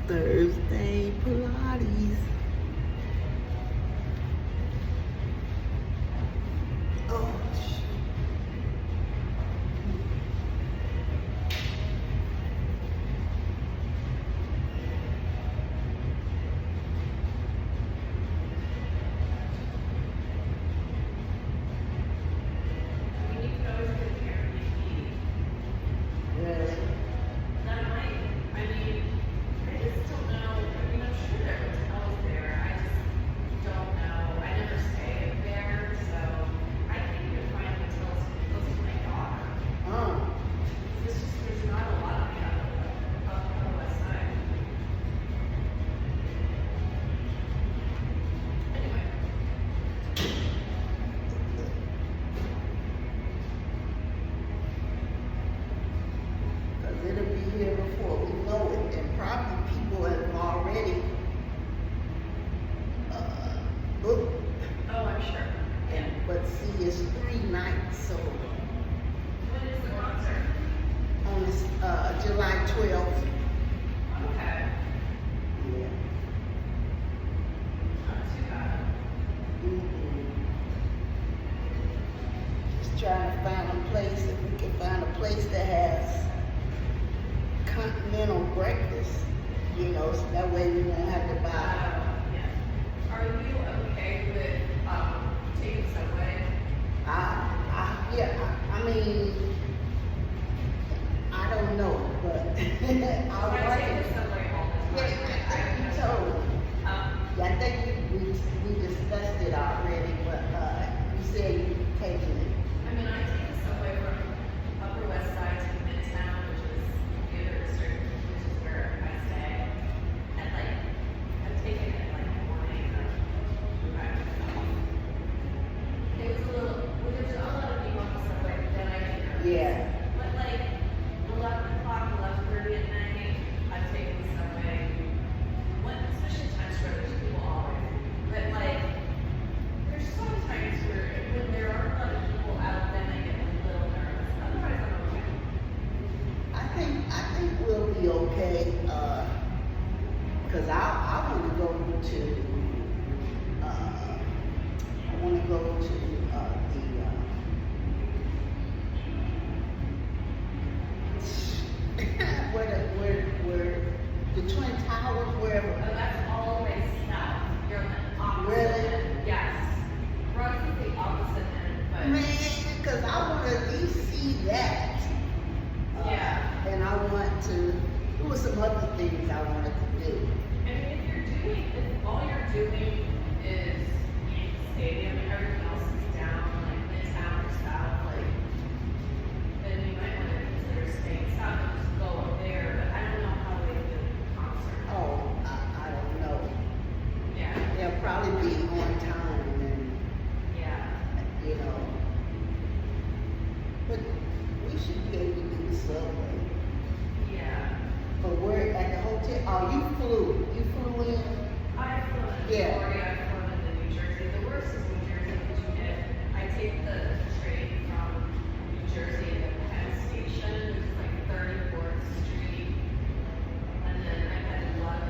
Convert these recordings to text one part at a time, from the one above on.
Thursday Pilates. Oh, shit. Yes. It'll be here before we know it, and probably people have already booked. Oh, I'm sure. Yeah. But see, it's 3 nights, so When is the concert? on this, July 12th. Okay. Yeah. Not too bad. Just trying to find a place, if we can find a place that has continental breakfast, you know, so that way we won't have to buy. Yeah. Are you okay with taking Subway? I mean, I don't know, but I I like take it. the Subway all the time. Yeah, you told me. Yeah, I think we discussed it already, but you said you taking it. I mean, I take the Subway from Upper West Side to Midtown, which is the other district, which is where I stay. And like, I'm taking it like morning or drive myself. It was a little, well, there's a lot of people on the Subway, but then I get nervous. Yeah. But like 11 o'clock, 11:30 at night, I'm taking the Subway. Especially times where there's people always. But like, there's some times where when there are a lot of people out, then I get a little nervous. Otherwise, I'm okay. I think we'll be okay, cause I wanna go to, I wanna go to, where the Twin Towers, wherever. Oh, that's all the way south. You're on the opposite. Really? Yes. Runs the opposite end, but Man, cause I wanna at least see that. Yeah. And I want to, there were some other things I wanted to do. I mean, if all you're doing is Yankee Stadium and everything else is down, like Midtown or South, like, then you might want to consider staying south and just go up there, but I don't know how they do the concert. Oh, I don't know. Yeah, They'll probably be on time and, yeah. you know. But we should be able to do the subway. Yeah. But we're at the hotel, oh, you flew in? I flew in Yeah. Florida, I flew into New Jersey. The worst is New Jersey because I take the train from New Jersey to Penn Station, which is like 34th Street. And then I had a lot of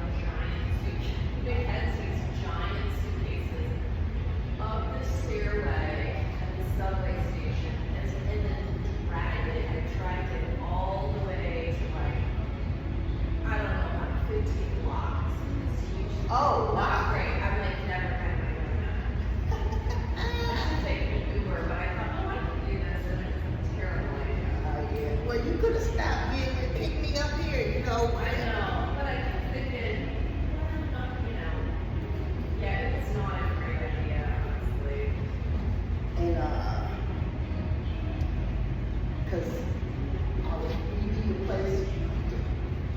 big heads, these giant suitcases up the stairway at the subway station. And then I dragged it all the way to like, I don't know, like 15 blocks. It's huge. Oh, wow. Not great. I'm like never had my own that. I should take an Uber, but I thought, oh, I can do this, and it's a terrible idea. Yeah. Well, you could have stopped me and picked me up here, you know. I know, but I kept thinking, you know, yeah, it's not a great idea, honestly. And, cause we need a place to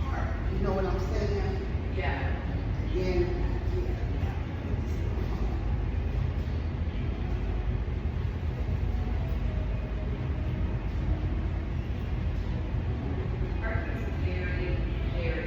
park, you know what I'm saying? Yeah. Then, Parking's very, very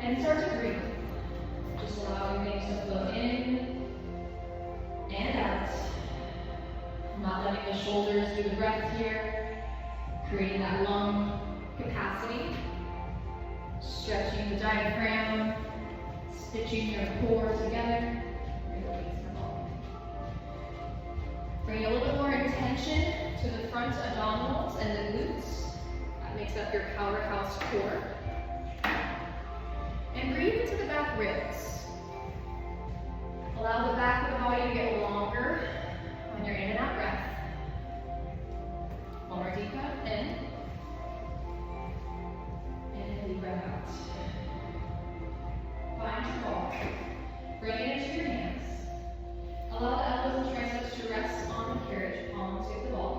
And start to breathe. Just allowing things to flow in and out. Not letting the shoulders do the breath here. Creating that lung capacity. Stretching the diaphragm. Stitching your core together. Bring a little bit more intention to the front abdominals and the glutes. That makes up your powerhouse core. And breathe into the back ribs. Allow the back of the body to get longer on your in and out breath. One more deep breath in. And a deep breath out. Find your ball. Bring it into your hands. Allow the elbows and triceps to rest on the carriage palms of the ball.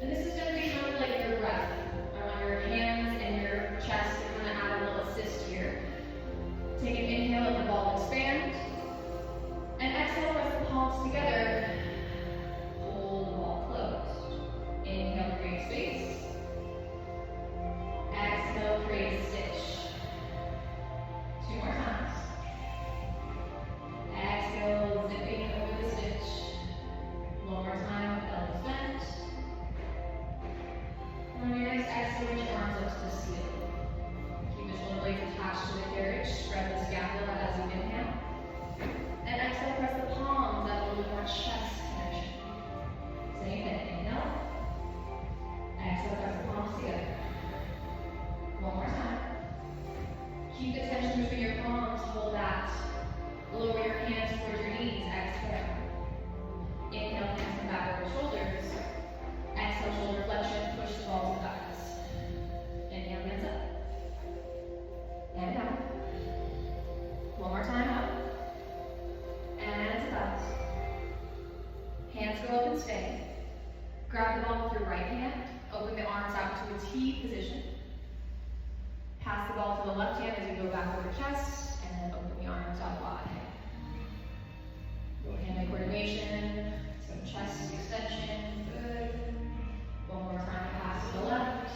And this is going to be kind of like your breath. I want your hands and your chest to kind of add a little assist here. Take an inhale, let the ball expand. And exhale, press the palms together. Hold the ball closed. Inhale, create space. Exhale, create a stitch. 2 more times. Exhale, zipping over the stitch. One more time with elbows bent. And on your next exhale, reach your arms up to the ceiling. Keep the shoulder blades attached to the carriage. Spread the scapula as you inhale. And exhale, press the palms, add a little bit more chest connection. Same thing, inhale. Exhale, press the palms together. One more time. Keep the tension between your palms, hold that. Lower your hands towards your knees, exhale. Inhale, hands come back over shoulders. Exhale, shoulder flexion, push the ball to the thighs. Inhale, hands up. And down. One more time, up. And to thighs. Hands go up and stay. Grab the ball with your right hand. Open the arms out to a T position. Pass the ball to the left hand as you go back over chest. And then open the arms out wide. Hand-eye coordination. Some chest extension. Good. One more time, pass to the left.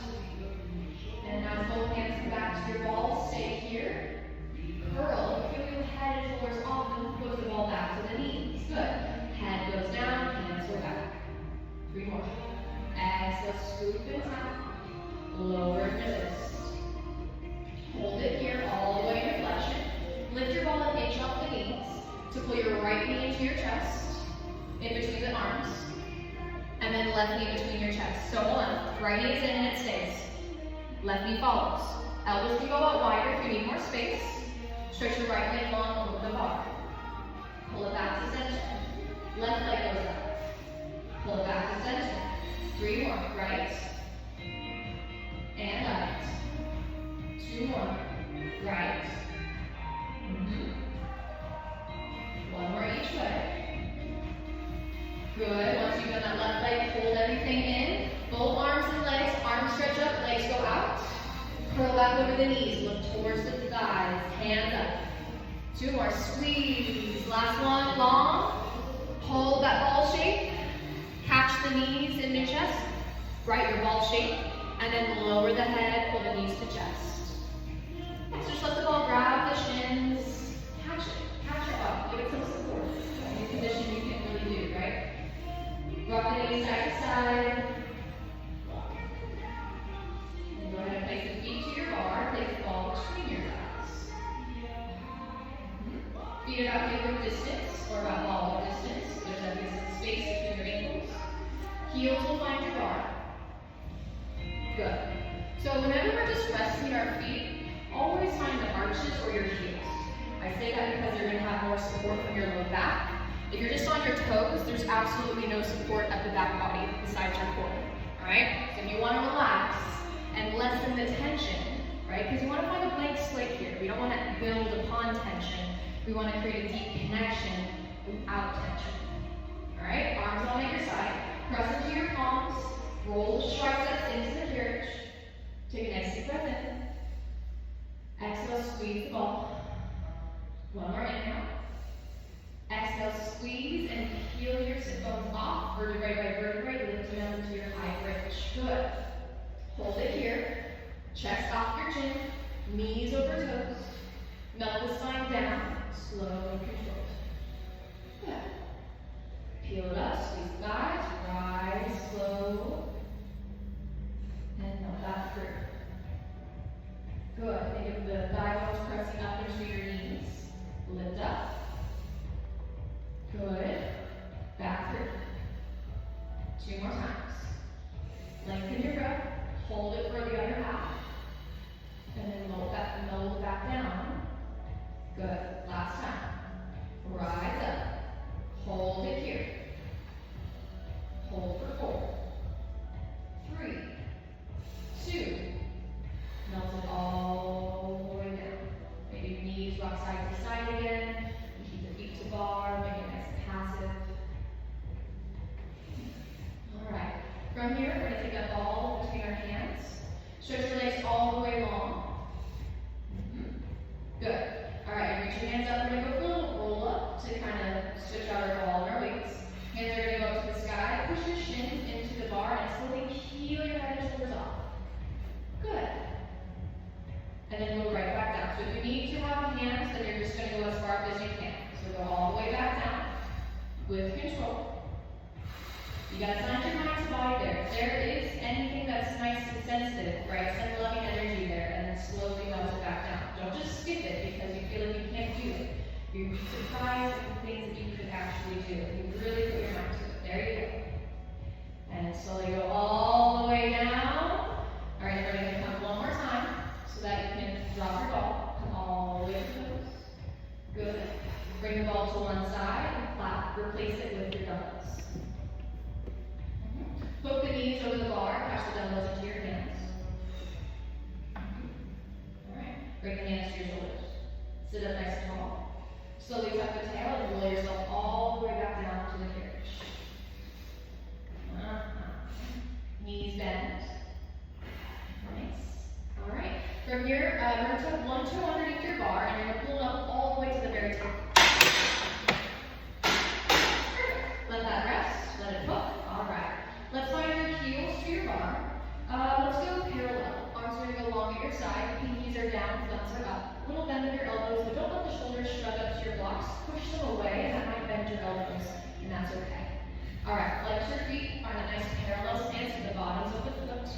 And now both hands come back to your ball. Stay here. Curl. Feel your head and shoulders off and push the ball back to the knees. Good. Head goes down, hands go back. 3 more. Exhale, scoop and tap. Lower your wrist. Hold it here all the way to flexion. Lift your ball and inch off the knees to pull your right knee into your chest, in between the arms, and then left knee between your chest. So 1, right knee is in and it stays. Left knee follows. Elbows can go out wider if you need more space. Stretch your right leg long over the bar. Pull it back to center. Left leg goes up. Pull it back to center. 3 more. Right. And left. 2 more. Right. One more each way. Good. Once you've done that left leg, hold everything in. Both arms and legs. Arms stretch up, legs go out. Curl back over the knees. Look towards the thighs. Hands up. 2 more. Squeeze. Last one. Long. Hold that ball shape. Catch the knees in mid-chest. Right your ball shape. And then lower the head. Pull the knees to chest. Next, just let the ball grab the shins. Catch it. Catch it up. Give it some support. Any position you can really do, right? Rock the knees side to side. And go ahead and place the feet to your bar. Place the ball between your thighs. Feet about hip distance or about ball distance. There's a bit of space between your ankles. Heels will find your bar. Good. So whenever we're just resting our feet, always find the arches or your heels. I say that because you're going to have more support from your low back. If you're just on your toes, there's absolutely no support at the back body besides your core. Alright? So if you want to relax and lessen the tension, right? Because you want to find a blank slate here. We don't want to build upon tension. We want to create a deep connection without tension. Alright? Arms on either side. Press into your palms. Roll the triceps into the carriage. Take a nice deep breath in. Exhale, squeeze the ball. One more inhale. Exhale, squeeze and peel your sit bones off, vertebrae by vertebrae, lifting up into your high bridge. Good. Hold it here. Chest off your chin, knees over toes. Melt the spine down, slow and controlled. Good. Peel it up, squeeze the thighs, rise slow, and melt that through. Good. Think of the thigh bones pressing up into your knees. Lift up. Good. Back through. 2 more times. Lengthen your breath. Hold it for the other half. And then melt it back down. Good. Last time. Rise up. Hold it here. Hold for 4. 3. 2. Melt it all the way down. Maybe your knees rock side to side again. You keep the feet to bar, make it nice and passive. Alright. From here, we're going to take a ball between our hands. Stretch your legs all the way long. Good. Alright, reach your hands up. We're going to go for a little roll up to kind of stretch out our ball and our weights. Hands are going to go up to the sky. Push your shins into the bar and slowly heel your head and shoulders off. Good. And then go right back down. So if you need to have hands, then you're just going to go as far up as you can. So go all the way back down with control. You got to find your mind to body there. If there is anything that's nice and sensitive, right, send loving energy there and then slowly melt it back down. Don't just skip it because you feel like you can't do it. You'd be surprised at the things that you could actually do. You really put your mind to it. There you go. And slowly go all the way down. All right, we're going to come one more time so that you can drop your ball. Come all the way to the toes. Good. Bring the ball to one side and clap. Replace it with your dumbbells. Hook the knees over the bar. Pass the dumbbells into your hands. All right. Bring the hands to your shoulders. Sit up nice and tall. Slowly tuck the tail and roll yourself all the way back down to the carriage. Knees bend. Nice. All right. From here, we're going to tuck one toe underneath your bar, and you're going to pull it up all the way to the very top. Let that rest. Let it hook. All right. Let's find your heels to your bar. Let's go parallel. Arms are going to go along at your side. Pinkies are down, thumbs are up. A little bend of your elbows, but don't let the shoulders shrug up to your blocks. Push them away, and that might bend your elbows, and that's okay. All right, flex your feet. Find a nice parallel stance with the bottoms of the foot.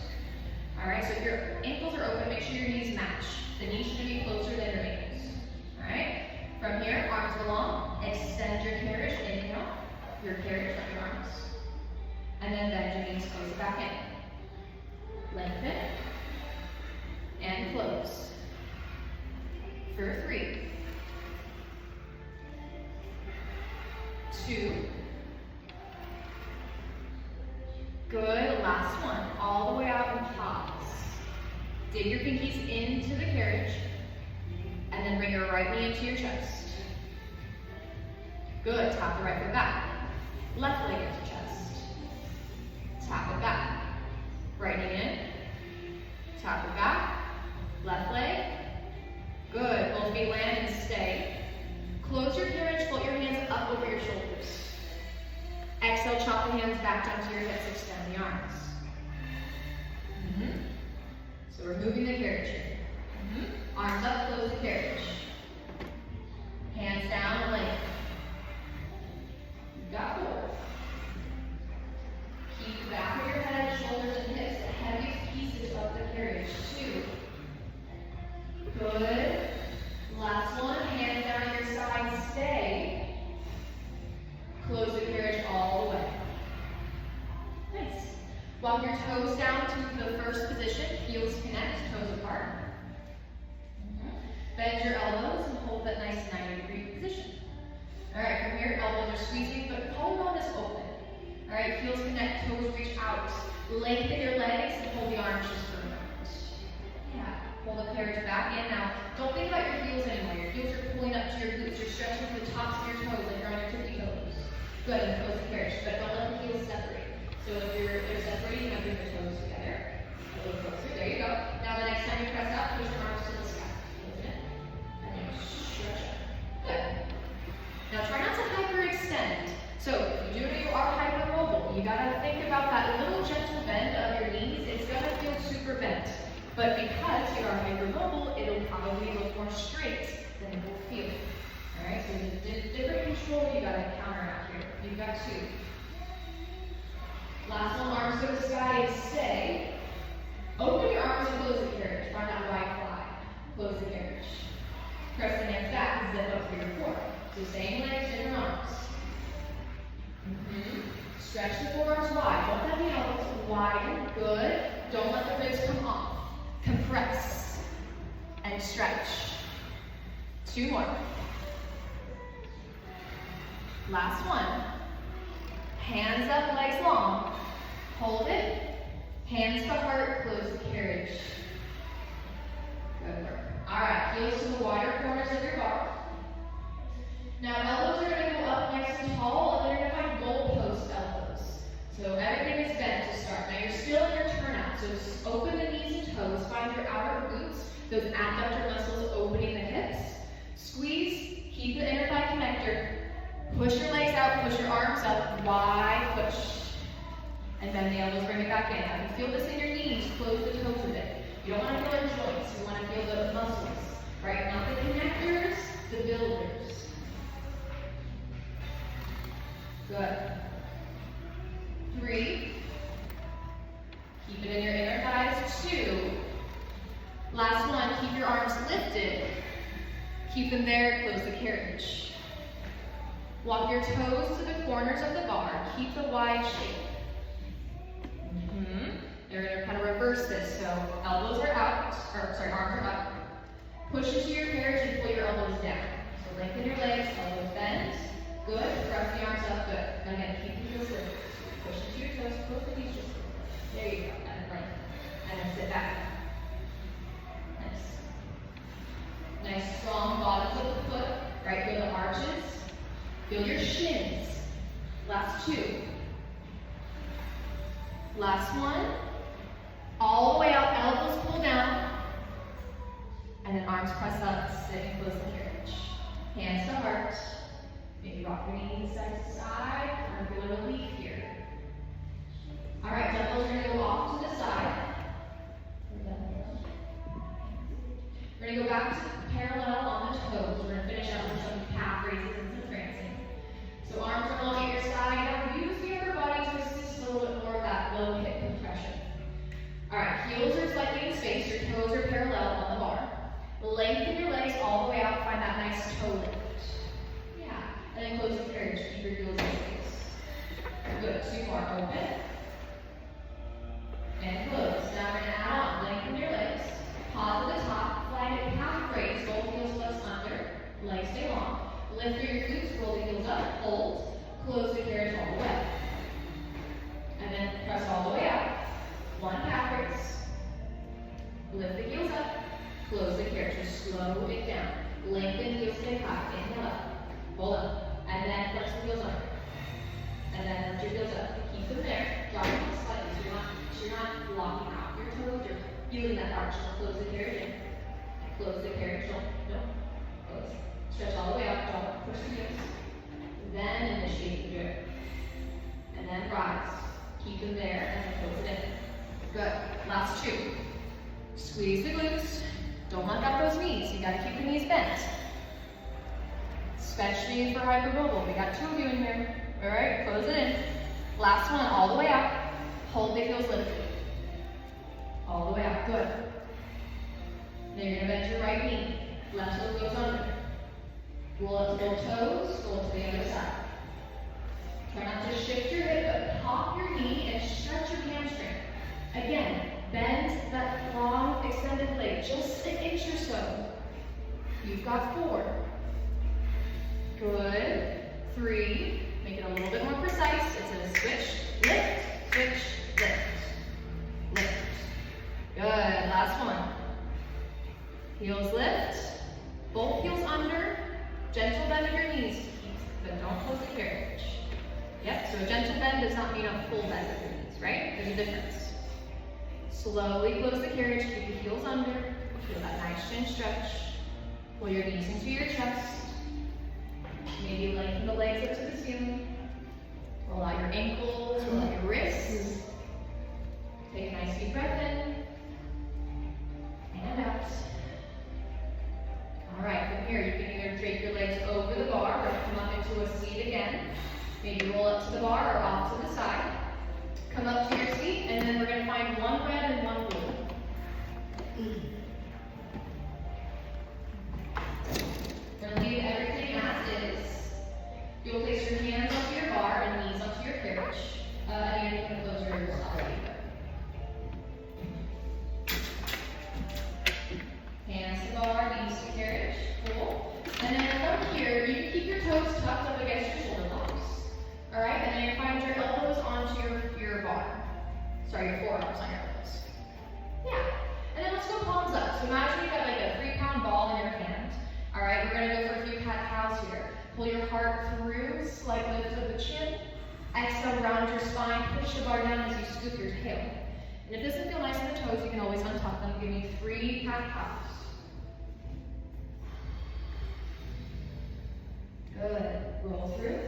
All right, so if your ankles are open, make sure your knees match. The knees should be closer than your ankles. All right, from here, arms are long. Extend your carriage. Inhale, your carriage from your arms. And then bend your knees, close back in. Lengthen. And close. For 3. 2. Good. Last one. All the way out and pause. Dig your pinkies into the carriage. And then bring your right knee into your chest. Good. Tap the right foot back. Left leg into chest. Tap it back. Right knee in. Tap it back. Left leg. Good. Both feet land and stay. Close your carriage. Float your hands up over your shoulders. Exhale, chop the hands back down to your hips. Extend the arms. So we're moving the carriage here. Arms up, close the carriage. Hands down, length. You got 4. Keep the back of your head, shoulders, and hips the heaviest pieces of the carriage. 2. Good. Last one. Hands down at your side. Stay. Close the carriage all the way. Nice. Walk your toes down to the first position. Heels connect, toes apart. Bend your elbows and hold that nice 90-degree position. All right, from here, elbows are squeezing, but collarbone is open. All right, heels connect, toes reach out. Lengthen your legs and hold the arms just for a moment. Yeah, pull the carriage back in. Now, don't think about your heels anymore. Your heels are pulling up to your glutes. You're stretching the tops of your toes like you're on your tippy toes. Good, and close the carriage, but don't let the heels separate. So if they're separating, now bring your toes together. A little closer. There you go. Now the next time you press out, push your arms to the sky. Lift it. And then stretch up. Good. Now try not to hyperextend. So if you are hypermobile, you gotta think about that little gentle bend of your knees. It's gonna feel super bent. But because you are hypermobile, it'll probably look more straight than there's a different control you gotta counteract here. You've got 2. Last one, arms to the sky and stay. Open your arms and close the carriage. Find that wide fly. Close the carriage. Press the hands back and zip up through your core. So same legs, different arms. Stretch the forearms wide. Don't let the elbows widen. Good. Don't let the ribs come off. Compress. And stretch. 2 more. Last one. Hands up, legs long. Hold it. Hands to heart, close the carriage. Good work. Alright, heels to the wider corners of your bar. Now elbows are going to go up nice and tall, and they're going to find goalpost elbows. So everything is bent to start. Now you're still in your turnout, so open the knees and toes, find your outer glutes, those adductor muscles opening the hips. Squeeze, keep the inner thigh connector. Push your legs out, push your arms up, wide push. And bend the elbows, bring it back in. Now if you feel this in your knees, close the toes a bit. You don't want to feel the joints, you want to feel the muscles, right? Not the connectors, the builders. Good. 3. Keep it in your inner thighs. 2. Last one, keep your arms lifted. Keep them there, close the carriage. Walk your toes to the corners of the bar. Keep the wide shape. You're going to kind of reverse this. So elbows are out, or sorry, arms are up. Push into your carriage and pull your elbows down. So lengthen your legs, elbows bend. Good. Press the arms up. Good. And again, keep the heels lifted. Push into your toes, close the knees just a little. There you go. And lengthen. And then sit back. Nice. Nice strong bottoms of the foot. Right, feel the arches. Feel your shins. Last 2. Last one. All the way up, elbows pull down. And then arms press up, sit and close the carriage. Hands to heart. Maybe rock your knees side to side. Kind of feel a relief here. Alright, dumbbells are going to go off to the side. We're going to go back to parallel on the toes. We're going to finish up with some calf raises and some prancing. So arms are long at your side. Now use the upper body to assist a little bit more of that low hip compression. Alright, heels are slightly in space. Your toes are parallel on the bar. Lengthen your legs all the way out. Find that nice toe lift. Yeah. And then close the carriage. Keep your heels in space. Good. 2 more. Open. And close. Now we're going to add on. Lengthen your legs. Pause at the top. Find a calf raise. Both heels plus under. Legs stay long. Lift through your glutes. Roll the heels up. Hold. Close the carriage all the way. And then press all the way out. 1 calf raise. Lift the heels up. Close the carriage. Just slow it down. Lengthen heels stay high. Inhale up. Hold up. And then flex the heels under. And then lift your heels up. Keep them there. Drop them slightly so you're not locking out your toes. You're feeling that arch. Close the carriage in. Close the carriage. No. Close. Stretch all the way up. Don't push the heels. Then initiate the drip. And then rise. Keep them there and then close it in. Good. Last 2. Squeeze the glutes. Don't let out those knees. You gotta keep the knees bent. Especially for hypermobile. We got 2 of you in here. Alright, close it in. Last one, all the way out. Hold the heels lifted. All the way out. Good. Now you're gonna bend your right knee. Left heel goes under. Roll up to both toes, roll to the other side. Try not to shift your hip, but pop your knee and stretch your hamstring. Again, bend that long extended leg just an inch or so. You've got 4. Good. 3. Make it a little bit more precise. It's a switch, lift, switch, lift, lift. Good. Last one. Heels lift. Both heels under. Gentle bend of your knees, but don't close the carriage. Yep, so a gentle bend does not mean a full bend of your knees, right? There's a difference. Slowly close the carriage, keep your heels under. Feel that nice chin stretch. Pull your knees into your chest. Maybe lengthen the legs up to the ceiling. Roll out your ankles, roll out your wrists. Take a nice deep breath in. And out. Alright, from here you can either drape your legs over the bar We're gonna leave everything as is. You'll place your hands onto your bar and knees onto your carriage. And you can close your ears already. Hands to bar, knees to carriage. Cool. And then from here, you can keep your toes tucked up against your shoulder blocks. Alright, and then you find your elbows onto your bar. Sorry, your forearms on your elbows. Yeah. And then let's go palms up. So imagine you've got like a 3-pound ball in your hand. Alright, we're gonna go for a few cat-cows here. Pull your heart through, slight lift of the chin. Exhale, round your spine, push the bar down as you scoop your tail. And if this doesn't feel nice on the toes, you can always untuck them. Give me 3 cat-cows. Good. Roll through.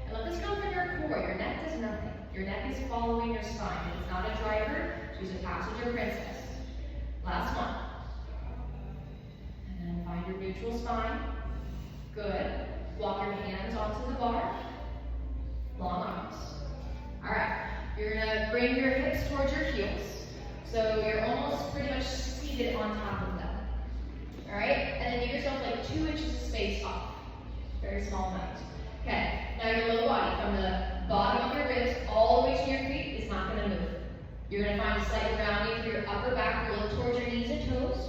And let this come from your core. Your neck does nothing. Your neck is following your spine. It's not a driver. She's a passenger princess. Last one. And then find your neutral spine. Good. Walk your hands onto the bar. Long arms. Alright. You're going to bring your hips towards your heels. So you're almost pretty much seated on top of them. Alright? And then give yourself like 2 inches of space off. Very small amount. Okay. Now your low body from the bottom of your ribs all the way to your feet is not going to move. You're going to find a slight grounding through your upper back. Look towards your knees and toes.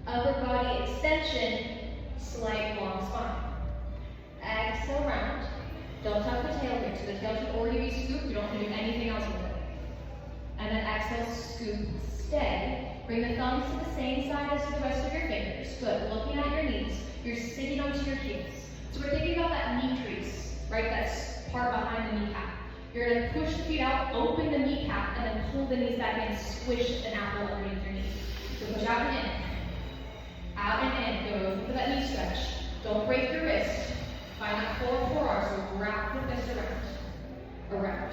Upper body extension. Slight long spine. Exhale round. Don't tuck the tail here. So the tail should already be scooped. You don't have to do anything else with it. And then exhale, scoop, stay. Bring the thumbs to the same side as the rest of your fingers. Good. Looking at your knees. You're sitting onto your heels. So we're thinking about that knee crease, right? That's part behind the kneecap. You're going to push the feet out, open the kneecap, and then pull the knees back in, squish an apple underneath your knees. So push out and in. Out and in. Go for that knee stretch. Don't break your wrist. Find that core forearm, so wrap the fist around. Around.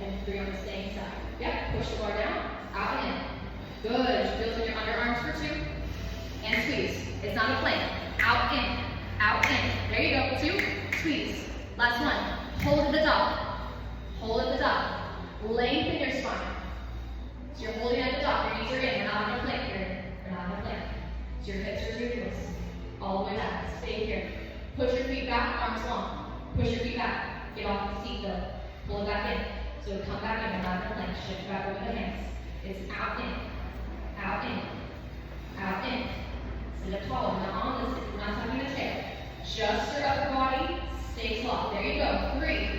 And 3 on the same side. Yep, push the bar down. Out and in. Good. Build in your underarms for 2. And squeeze. It's not a plank. Out, in. Out, in. There you go. 2. Squeeze. Last one. Hold at the top. Hold at the top. Lengthen your spine. So you're holding at the top. Your knees are in. We're not on a plank here. We're not on a plank. So your hips are to your heels. All the way back. Stay here. Push your feet back. Arms long. Push your feet back. Get off the seat though. Pull it back in. So come back in. We're not on a plank. Shift back over the hands. It's out, in. Out, in. Out, in. Sit up tall. We're not on this. We're not tucking the tail. Just your upper body. Stay soft. There you go. 3,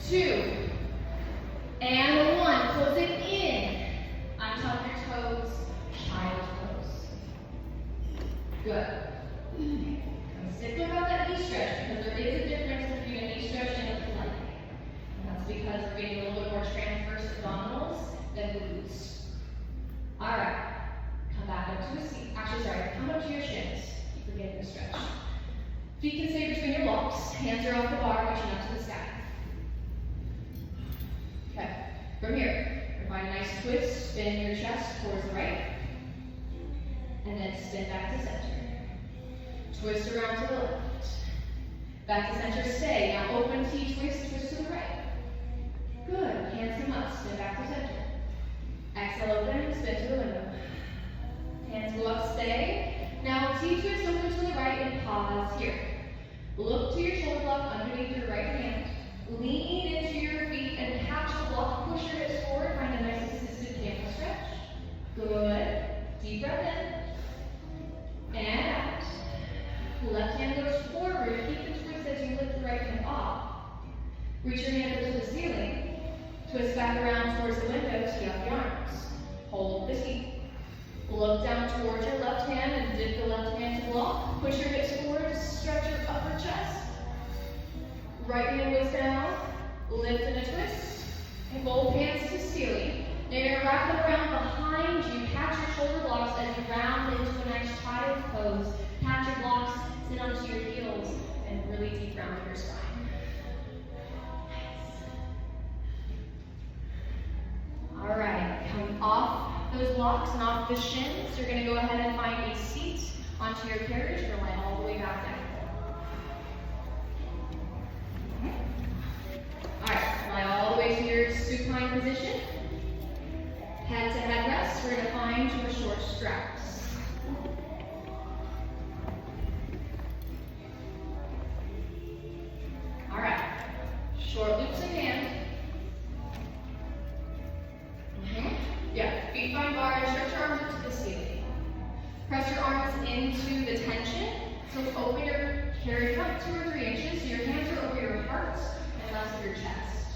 2, and 1. Close it in. Untuck your toes. Child's pose. Good. And stick about that knee stretch because there is a difference between a knee stretch and a plank. And that's because we're getting a little bit more transverse abdominals than glutes. Alright. Come back up to a seat. Actually, sorry. Come up to your shins. Keep forgetting the stretch. Feet can stay between your blocks. Hands are off the bar, reaching up to the sky. Okay. From here, you'll find a nice twist. Spin your chest towards the right. And then spin back to center. Twist around to the left. Back to center, stay. Now open T, twist, twist to the right. Good. Hands come up, spin back to center. Exhale, open, spin to the window. Hands go up, stay. Now T twist over to the right and pause here. Look to your shoulder block underneath your right hand. Lean into your feet and catch the block. Push your hips forward. Find a nice assisted camel stretch. Good. Deep breath in. And out. Left hand goes forward. Keep the twist as you lift the right hand off. Reach your hand up to the ceiling. Twist back around towards the window. Tee up the arms. Hold the seat. Look down towards your left hand and dip the left hand to block. Push your hips forward. Stretch your upper chest. Right hand goes down. Lift in a twist. And both hands to ceiling. Now you're going to wrap them around behind you. Catch your shoulder blocks as you round into a nice child's pose. Catch your blocks, sit onto your heels, and really deep round your spine. All right, coming off those blocks and off the shins, you're going to go ahead and find a seat onto your carriage and lie all the way back down. All right, lie all the way to your your supine position. Head to head rest. We're going to find your short straps. All right. Short loops again. Yeah, feet find bar and stretch your arms up to the ceiling. Press your arms into the tension. So open your carry up 2 or 3 inches. So your hands are over your heart and left of your chest.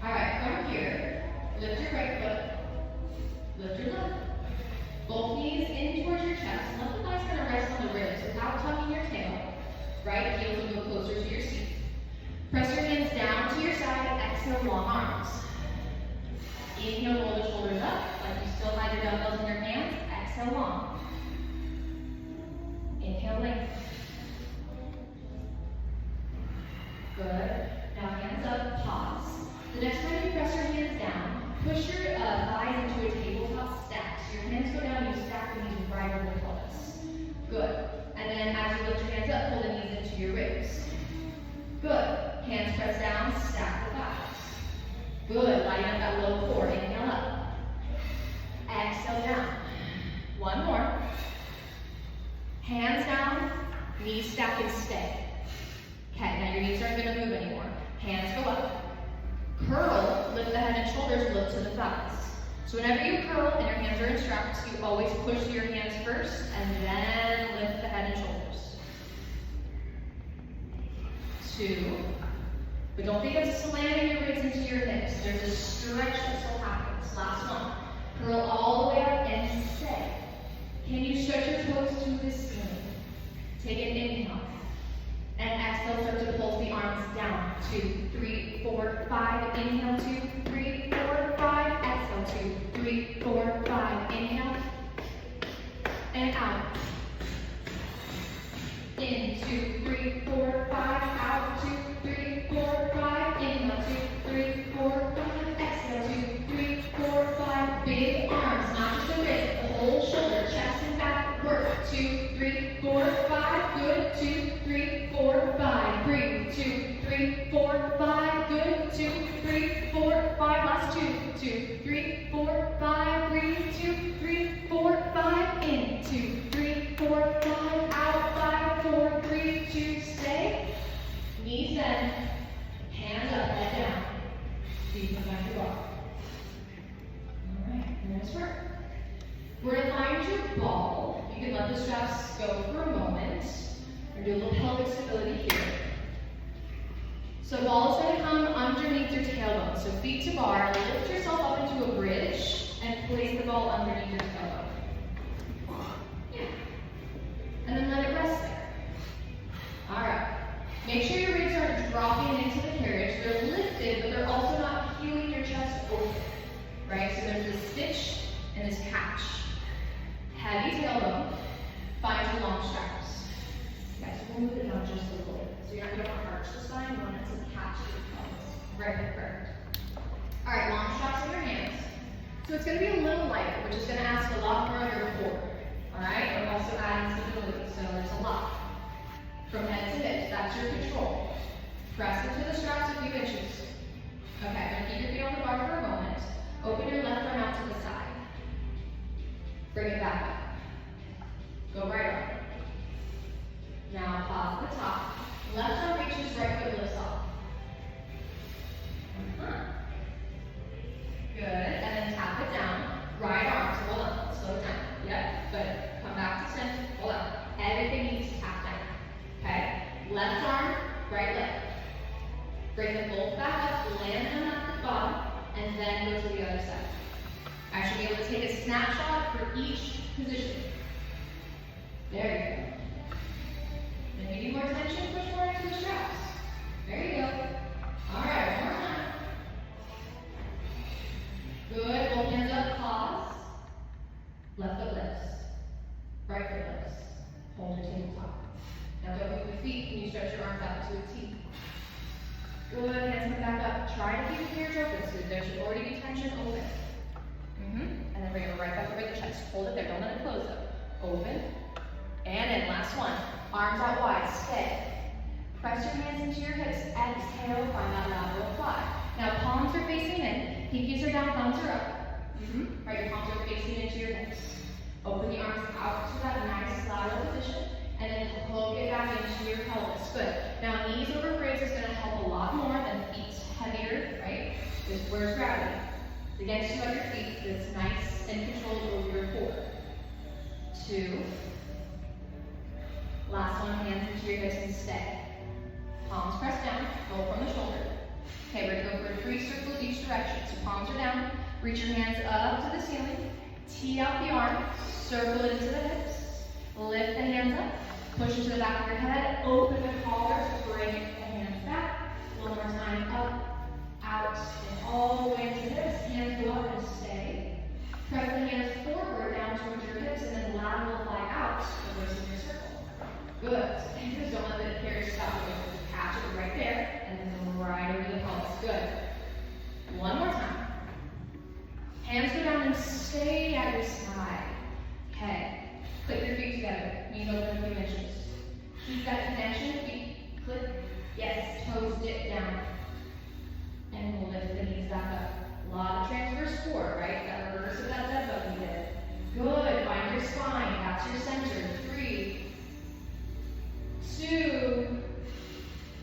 All right, from here, lift your right foot, lift your left. Both knees in towards your chest. Left thigh's gonna rest on the ribs without tucking your tail. Right heels will go closer to your seat. Press your hands down to your side. Exhale, long arms. Inhale, roll the shoulders up, like you still have your dumbbells in your hands. Exhale, long. Inhale, length. Good. Now hands up, pause. The next time you press your hands down, push your thighs into a tabletop stack. So your hands go down, you stack the knees right over the pelvis. Good. And then as you lift your hands up, pull the knees into your ribs. Good. Hands press down, stack the thighs. Good. Lighten up that low core. Inhale up. Exhale down. One more. Hands down, knees stack and stay. Okay, now your knees aren't going to move anymore. Hands go up. Curl, lift the head and shoulders, look to the thighs. So whenever you curl and your hands are in straps, you always push your hands first and then lift the head and shoulders. 2. But don't think of slamming your ribs into your hips. There's a stretch that still happens. Last one. Curl all the way up and stay. Can you stretch your toes to the ceiling? Take an inhale. And exhale, start to pull the arms down. 2, 3, 4, 5. Inhale, 2, 3, 4, 5. Exhale, 2, 3, 4, 5. Inhale. And out. In, 2, 3, 4, 5. Out, 2, 3, 4, 5. Inhale, 2, 3, 4, 5. Exhale, 2, 3, 4, 5. Big arms, not just the wrist, the whole shoulder, chest and back. Work. 2, 3, 4, 5. Good. 2, 3, 4, 5. Breathe. 2, 3, 4, 5. Good. 2, 3, 4, 5. Last 2. 2, 3, 4, 5. Breathe. 2, 3, 4, 5. In. 2, 3, 4, 5. Out. 5, 4, 3, 2. Stay. Knees bend. Hands up. Head down. Feet behind your bar. All right. Nice work. We're going to find your ball. You can let the straps go for a moment. We're going to do a little pelvic stability here. So ball is going to come underneath your tailbone. So feet to bar, lift yourself up into a bridge and place the ball underneath your tailbone. Yeah. And then let it rest there. All right. Make sure your ribs aren't dropping into the carriage. They're lifted, but they're also not heeling your chest open. Right? So there's this stitch and this catch. Heavy tailbone. Find your long straps. Okay, so we'll move it down just a little bit. So you're not going to arch the spine, you want it to catch your pelvis. Right, perfect. All right, long straps in your hands. So it's going to be a little lighter, which is going to ask a lot more of your core. All right, and also adding stability. So there's a lot. From head to hip, that's your control. Press into the straps a few inches. Okay, I'm going to keep your feet on the bar for a moment. Open your left arm out to the side. Bring it back up. Go right arm. Now pause at the top. Left arm reaches, right foot lifts off. Good, and then tap it down. Right arm, so hold on, slow it down. Yep, good. Come back to center, hold on. Everything needs to tap down. Okay, left arm, right leg. Bring them both back up, land them at the bottom, and then go to the other side. I should be able to take a snapshot for each position. There you go. Then you need more tension, push more into the straps. There you go. All right, one more time. Good, both hands up, pause. Left foot lifts. Right foot lifts. Hold your tabletop. Now don't move the feet. Can you stretch your arms out to a T? Good, hands come back up. Try to keep the carriage open so there should already be tension open. And then bring it right back over the chest. Hold it there, don't let it close though. Open. And in, last one. Arms out wide, stay. Press your hands into your hips. Exhale, find that lateral fly. Now palms are facing in, pinkies are down, thumbs are up. Right, your palms are facing into your hips. Open the arms out to that nice lateral position, and then hook it back into your pelvis. Good. Now knees over ribs is going to help a lot more than feet heavier, right? Because where's gravity? It's against you on your feet, but it's nice and controlled over your core. 2. Last one, hands into your hips and stay. Palms press down, pull from the shoulder. Okay, we're going to go for 3 circles each direction. So palms are down, reach your hands up to the ceiling, tee out the arm, circle it into the hips, lift the hands up, push into the back of your head, open the collar to bring the hands back. One more time, up, out, and all the way to the hips. Hands go up and stay. Press the hands forward down towards your hips and then lateral fly out, reversing your circle. Good. And just don't let the carriage stop. Just catch it right there and then right over the pelvis. Good. One more time. Hands go down and stay at your side. Okay. Click your feet together. Knees open a few inches. Keep that connection. Feet click. Yes. Toes dip down. And we'll lift the knees back up. A lot of transverse core, right? That reverse of that dead bug we did. Good. Find your spine. That's your center. 3, 2,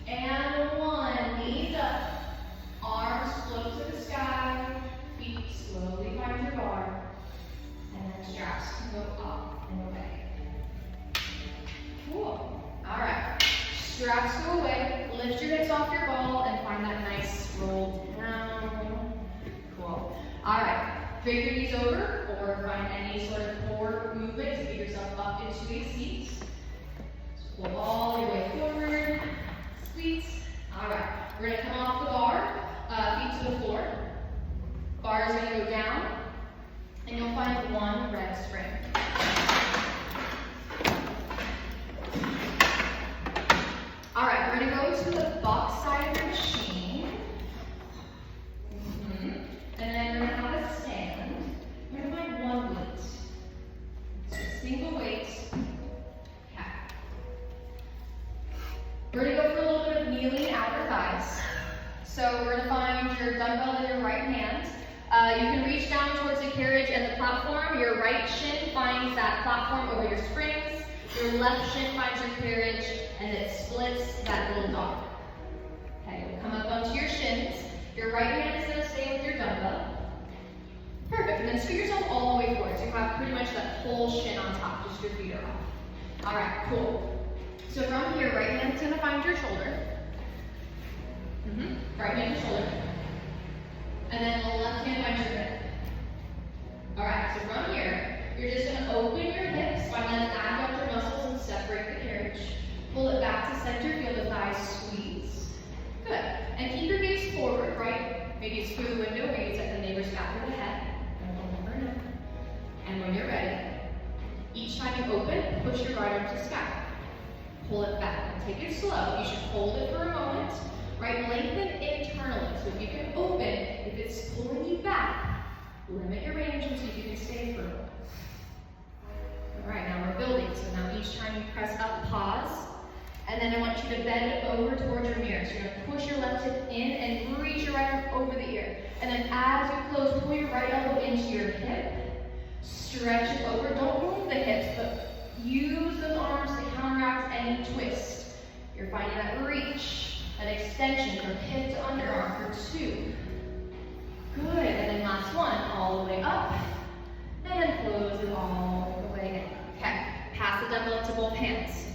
and 1. Knees up. Arms float to the sky. Feet slowly find your bar. And then straps can go up and away. Cool. Alright. Straps go away. Lift your hips off your ball and find that nice roll down. Cool. Alright. Drape your knees over or find any sort of core movement to get yourself up into a seat. Pull all your way forward. Squeeze. Alright. We're going to come off the bar. Feet to the floor. Bar is going to go down. And you'll find one red spring. Alright, we're going to go to the box side of your machine. And then we're going to have a stand. We're going to find one weight. So single weight. Okay. We're going to go for a little bit of kneeling outer thighs. So we're going to find your dumbbell in your right hand. You can reach down towards the carriage and the platform. Your right shin finds that platform over your springs. Your left shin finds your carriage, and it splits that little dog. Okay, you'll come up onto your shins. Your right hand is going to stay with your dumbbell. Perfect, and then scoot yourself all the way forward. So you have pretty much that whole shin on top, just your feet are off. All right, cool. So from here, right hand's going to find your shoulder. Right hand to shoulder. And then the left hand finds your hip. Alright, so from here, you're just going to open your hips, find that adductor muscles and separate the carriage. Pull it back to center, feel the thighs squeeze. Good. And keep your gaze forward, right? Maybe it's through the window, maybe it's at the neighbor's back of the head. And when you're ready, each time you open, push your right arm to sky. Pull it back. Take it slow. You should hold it for a moment. Right, lengthen internally. So if you can open, if it's pulling you back, limit your range until you can stay for a moment. All right, now we're building. So now each time you press up, pause. And then I want you to bend over towards your mirror. So you're going to push your left hip in and reach your right arm over the ear. And then as you close, pull your right elbow into your hip. Stretch it over. Don't move the hips, but use those arms to counteract any twist. You're finding that reach. An extension from hip to underarm for 2. Good, and then last one, all the way up, and then close it all the way in. Okay, pass the dumbbell up to both hands.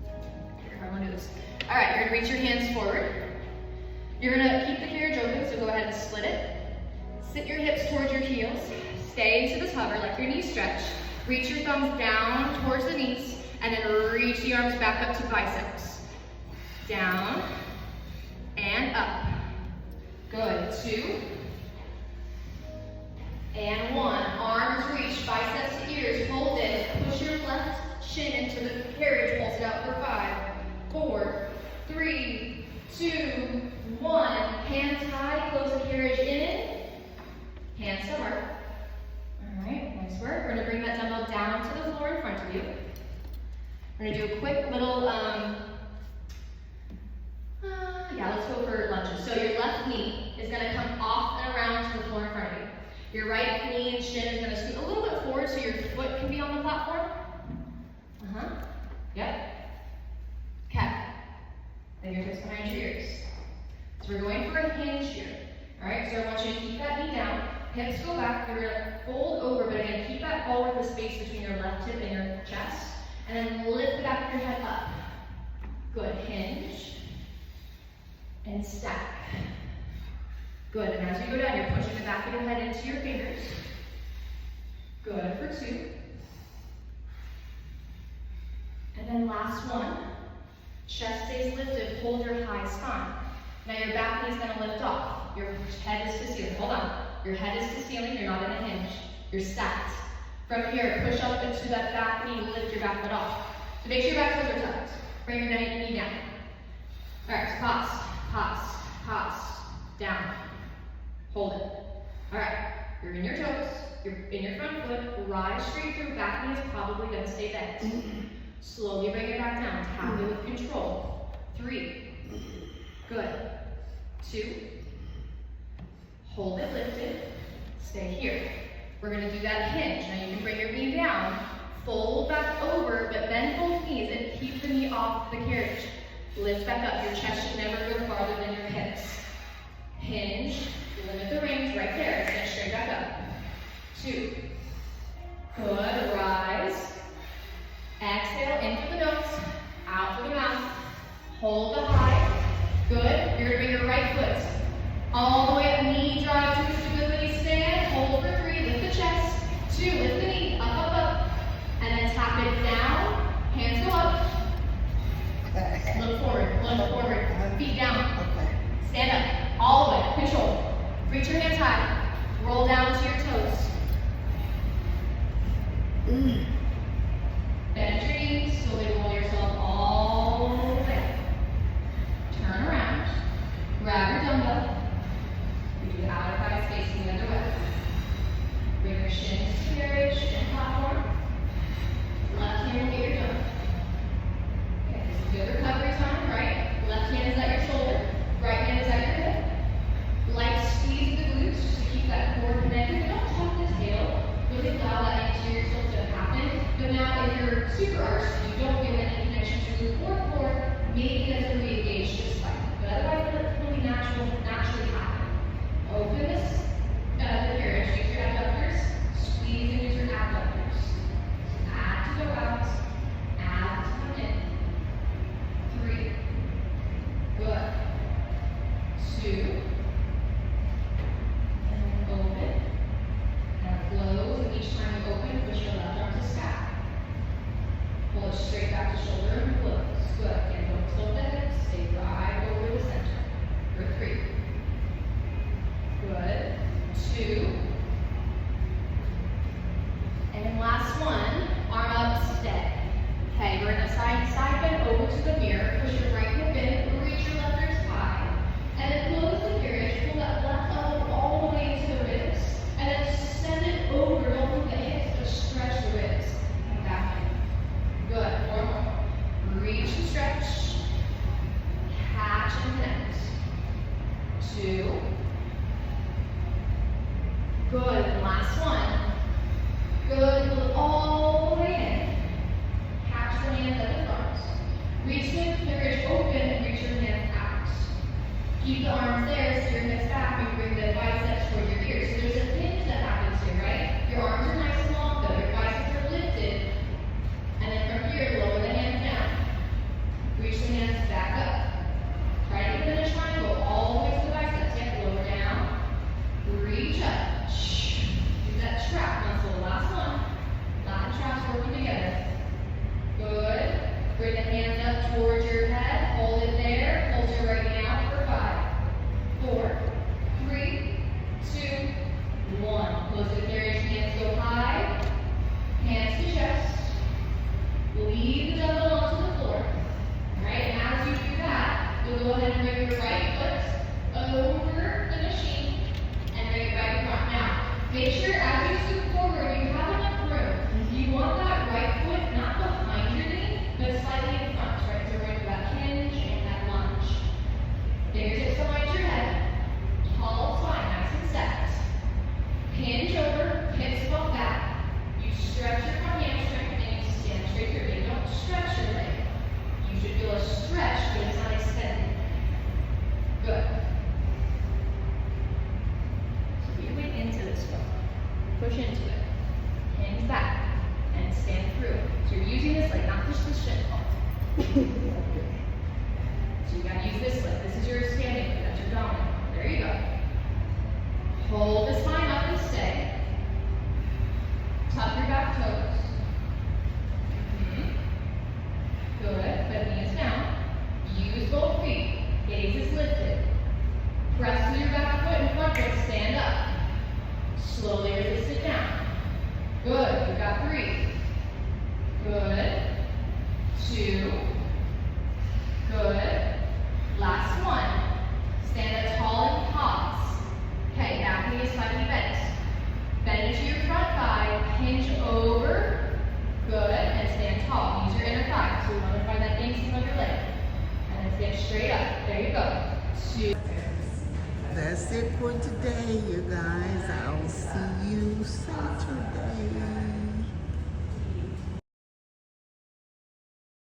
Here, I'm gonna do this. All right, you're gonna reach your hands forward. You're gonna keep the carriage open, so go ahead and split it. Sit your hips towards your heels. Stay into this hover, let your knees stretch. Reach your thumbs down towards the knees, and then reach the arms back up to biceps. Down and up. Good. 2 and 1. Arms reach, biceps to ears. Hold it. Push your left shin into the carriage. Pulse it out for 5, 4, 3, 2, 1. Hands high. Close the carriage in. Hands to heart. All right. Nice work. We're going to bring that dumbbell down to the floor in front of you. We're going to do a quick little Yeah, let's go for lunges. So your left knee is gonna come off and around to the floor in front of you. Your right knee and shin is gonna scoot a little bit forward so your foot can be on the platform. Yep. Okay. Fingertips behind your ears. So we're going for a hinge here. All right, so I want you to keep that knee down. Hips go back. You're gonna fold over, but again, keep that ball with the space between your left hip and your chest. And then lift the back of your head up. Good, hinge. And stack. Good, and as you go down, you're pushing the back of your head into your fingers. Good, for 2. And then last one. Chest stays lifted, hold your high spine. Now your back knee is gonna lift off. Your head is to ceiling, hold on. Your head is to ceiling, you're not in a hinge. You're stacked. From here, push up into that back knee, lift your back foot off. So make sure your back toes are tucked. Bring your knee down. All right, so pause, down. Hold it. All right, you're in your toes, you're in your front foot, rise straight through, back knee is probably gonna stay bent. Slowly bring it back down, tap it with control. 3, good. 2, hold it lifted, stay here. We're gonna do that hinge. Now you can bring your knee down, fold back over, but bend both knees and keep the knee off the carriage. Lift back up, your chest should never go farther than your hips. Hinge, limit the range right there, and straight back up. 2, good, rise. Exhale, in through the nose, out through the mouth. Hold the high, good. You're gonna bring your right foot all the way up, knee drive to a stability stand. Hold for 3, lift the chest. 2, lift the knee, up. And then tap it down, hands go up. Okay. Look forward, feet down. Okay. Stand up, all the way, control. Reach your hands high, roll down to your toes. Bend your knees, slowly roll yourself all the way. Turn around, grab your dumbbell. We do the outer thigh facing the other way. Bring your shins to carriage and platform. Left hand will get your dumbbell. Okay, this is good recovery time, right? Left hand is at your shoulder, right hand is at your hip. Light squeeze of the glutes just to keep that core connected. Don't tuck the tail. Really allow that anterior tilt to happen. But now if you're super arched, you don't get any connection to the core, maybe that's a re-engage this spine. But otherwise, let it really naturally happen. Open this the carriage, use your abductors, squeeze and use your abductors. Add to go out, add to come in. 3, good. 2, and then open. And close, and each time you open, push your left arm to stack. Pull it straight back to shoulder and close. Good. And don't tilt the hips, stay right over the center. For 3. Good. 2. And then last one, arm up, stay. Okay, we're gonna side bend over to the mirror, push your right hip in, reach your left wrist high, and then close the carriage, pull that left elbow all the way into the ribs, and then send it over, don't move the hips, but stretch the ribs. And back in. Good, 4 more. Reach and stretch, catch and connect. 2. Good, and last one. Good, pull it all the way in. Catch the hands at the front. Reach the carriage open and reach your hands out. Keep the arms there, so your hips back, and bring the biceps toward your ears. So there's a hinge that happens here, right? Your arms are nice and long though, your biceps are lifted. And then from here, lower the hands down. Reach the hands back up. Try to get in a triangle all the way to the biceps. Yep, lower down. Reach up. Use that push into it. Hands back and stand through. So you're using this leg, not just the shin. So you gotta use this leg. This is your standing leg, that's your dominant one. There you go. Hold the spine up and stay. Tuck your back toes. Good, but knees down. Use both feet. Gaze is lifted. Press through your back foot and front foot, stand up. Slowly resist it down. Good, you've got 3. Good. 2. Good. Last one. Stand up tall and pause. Okay, back knee is slightly bent. Bend into your front thigh, hinge over. Good, and stand tall. Use your inner thigh. So we want to find that inseam of your leg. And then stand straight up. There you go. 2. That's it for today, you guys.